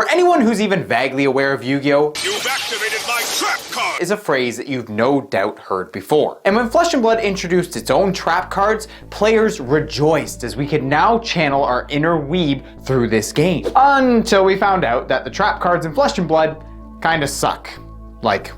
For anyone who's even vaguely aware of Yu-Gi-Oh! You've activated my trap card! Is a phrase that you've no doubt heard before. And when Flesh and Blood introduced its own trap cards, players rejoiced as we could now channel our inner weeb through this game. Until we found out that the trap cards in Flesh and Blood kinda suck. Like,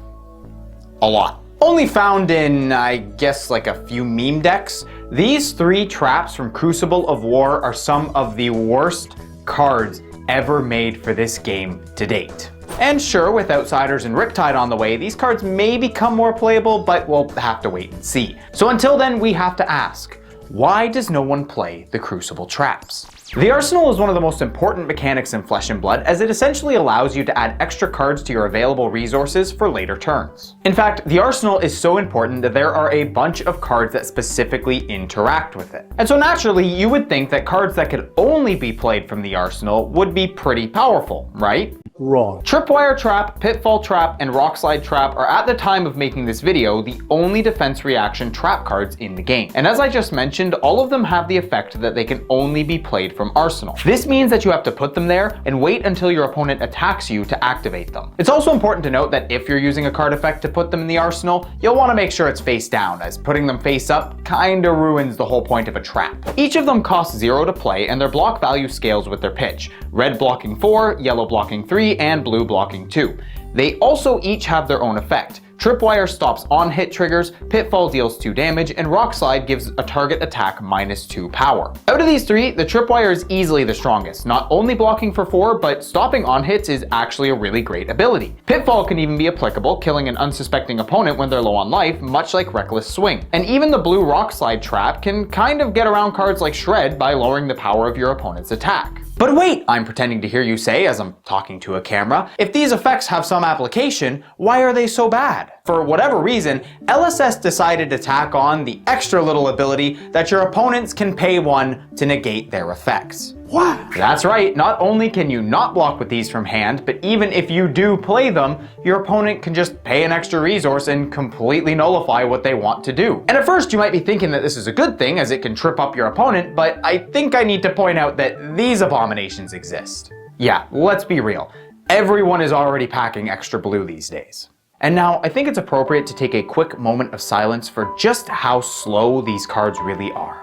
a lot. Only found in, I guess, like a few meme decks, these 3 traps from Crucible of War are some of the worst cards ever made for this game to date. And sure, with Outsiders and Riptide on the way, these cards may become more playable, but we'll have to wait and see. So until then, we have to ask, why does no one play the Crucible traps? The Arsenal is one of the most important mechanics in Flesh and Blood, as it essentially allows you to add extra cards to your available resources for later turns. In fact, the Arsenal is so important that there are a bunch of cards that specifically interact with it. And so naturally, you would think that cards that could only be played from the Arsenal would be pretty powerful, right? Wrong. Tripwire Trap, Pitfall Trap, and Rockslide Trap are at the time of making this video the only defense reaction trap cards in the game. And as I just mentioned, all of them have the effect that they can only be played from Arsenal. This means that you have to put them there and wait until your opponent attacks you to activate them. It's also important to note that if you're using a card effect to put them in the Arsenal, you'll want to make sure it's face down, as putting them face up kinda ruins the whole point of a trap. Each of them costs 0 to play, and their block value scales with their pitch. Red blocking 4, yellow blocking 3, and blue blocking 2. They also each have their own effect. Tripwire stops on-hit triggers, Pitfall deals 2 damage, and Rockslide gives a target attack -2 power. Out of these 3, the Tripwire is easily the strongest, not only blocking for 4, but stopping on-hits is actually a really great ability. Pitfall can even be applicable, killing an unsuspecting opponent when they're low on life, much like Reckless Swing. And even the blue Rockslide trap can kind of get around cards like Shred by lowering the power of your opponent's attack. But wait, I'm pretending to hear you say as I'm talking to a camera, if these effects have some application, why are they so bad? For whatever reason, LSS decided to tack on the extra little ability that your opponents can pay 1 to negate their effects. What? That's right, not only can you not block with these from hand, but even if you do play them, your opponent can just pay an extra resource and completely nullify what they want to do. And at first you might be thinking that this is a good thing as it can trip up your opponent, but I think I need to point out that these Abominations exist. Yeah, let's be real. Everyone is already packing extra blue these days. And now I think it's appropriate to take a quick moment of silence for just how slow these cards really are.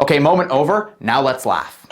Okay, moment over, now let's laugh.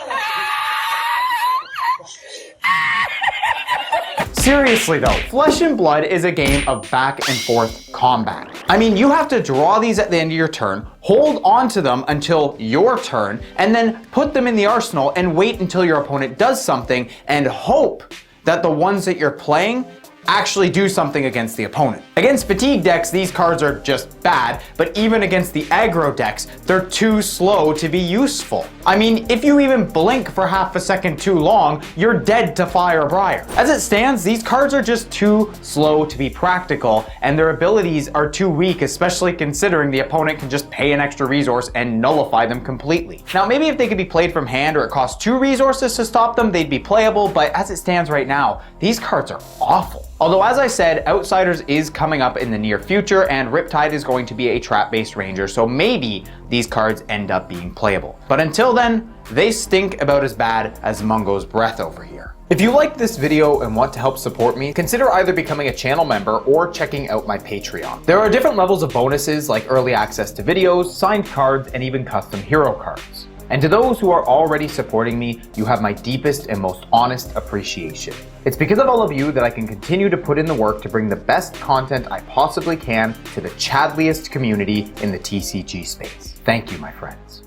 Seriously though, Flesh and Blood is a game of back and forth combat. I mean, you have to draw these at the end of your turn, hold on to them until your turn, and then put them in the Arsenal and wait until your opponent does something and hope that the ones that you're playing actually do something against the opponent. Against fatigue decks, these cards are just bad, but even against the aggro decks, they're too slow to be useful. I mean, if you even blink for half a second too long, you're dead to Fire Briar. As it stands, these cards are just too slow to be practical, and their abilities are too weak, especially considering the opponent can just pay an extra resource and nullify them completely. Now, maybe if they could be played from hand or it costs 2 resources to stop them, they'd be playable, but as it stands right now, these cards are awful. Although as I said, Outsiders is coming up in the near future and Riptide is going to be a trap-based ranger, so maybe these cards end up being playable. But until then, they stink about as bad as Mungo's breath over here. If you liked this video and want to help support me, consider either becoming a channel member or checking out my Patreon. There are different levels of bonuses like early access to videos, signed cards, and even custom hero cards. And to those who are already supporting me, you have my deepest and most honest appreciation. It's because of all of you that I can continue to put in the work to bring the best content I possibly can to the chadliest community in the TCG space. Thank you, my friends.